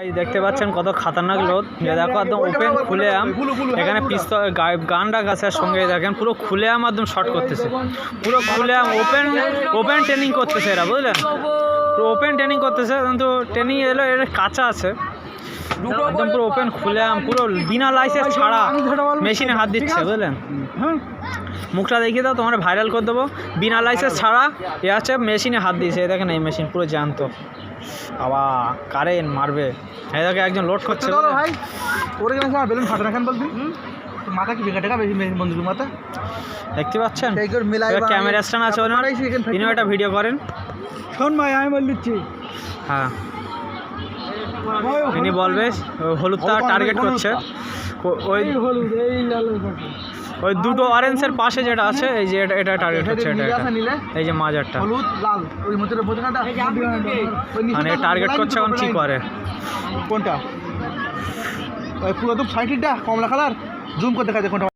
এই দেখতে পাচ্ছেন কত খাতারনাক লোড। দেখো একদম ওপেন খুলে এখানে পিস্তল গান রাখা আছে, সঙ্গে দেখেন পুরো খুলে একদম শর্ট করতেছে, পুরো খুলে ওপেন ট্রেনিং করতেছে এরা, বুঝলেন? পুরো ওপেন ট্রেনিং করতেছে, কিন্তু ট্রেনিং এলো এর কাঁচা আছে, একদম পুরো ওপেন খুলে পুরো বিনা লাইসেন্স ছাড়া মেশিনে হাত দিচ্ছে, বুঝলেন? মুখটা দেখিয়ে দাও, তোমার ভাইরাল করে দেবো। বিনা লাইসেন্স ছাড়া এ আছে মেশিনে হাত দিয়েছে, দেখেন এই মেশিন পুরো জ্যান্ত, আবার কারেন্ট মারবে। এটাকে একজন লোড করছে ভাই, ওরে কেন বেলুন ফাটা রাখেন বলবি, মাথা কি বেকা টাকা বেশি বন্ধুর মাথা দেখতে পাচ্ছেন? ক্যামেরা স্ট্যান্ড আছে ওনার, তিনি একটা ভিডিও করেন। শোন ভাই, আমি বল দিচ্ছি, হ্যাঁ তিনি বলবে হলুদটা টার্গেট করছে, ওই হলুদ এই লাল ওই দুটো অরেঞ্জের পাশে যেটা আছে, এই যে এটা টার্গেট হচ্ছে, এটা এই যে মাঝারটা হলুদ লাল ওই মধ্যে মানে টার্গেট করছে। এখন কি করে কোনটা? ওই পুরো তো সাইডটা কমলা কালার, জুম করে দেখা যায় কোনটা।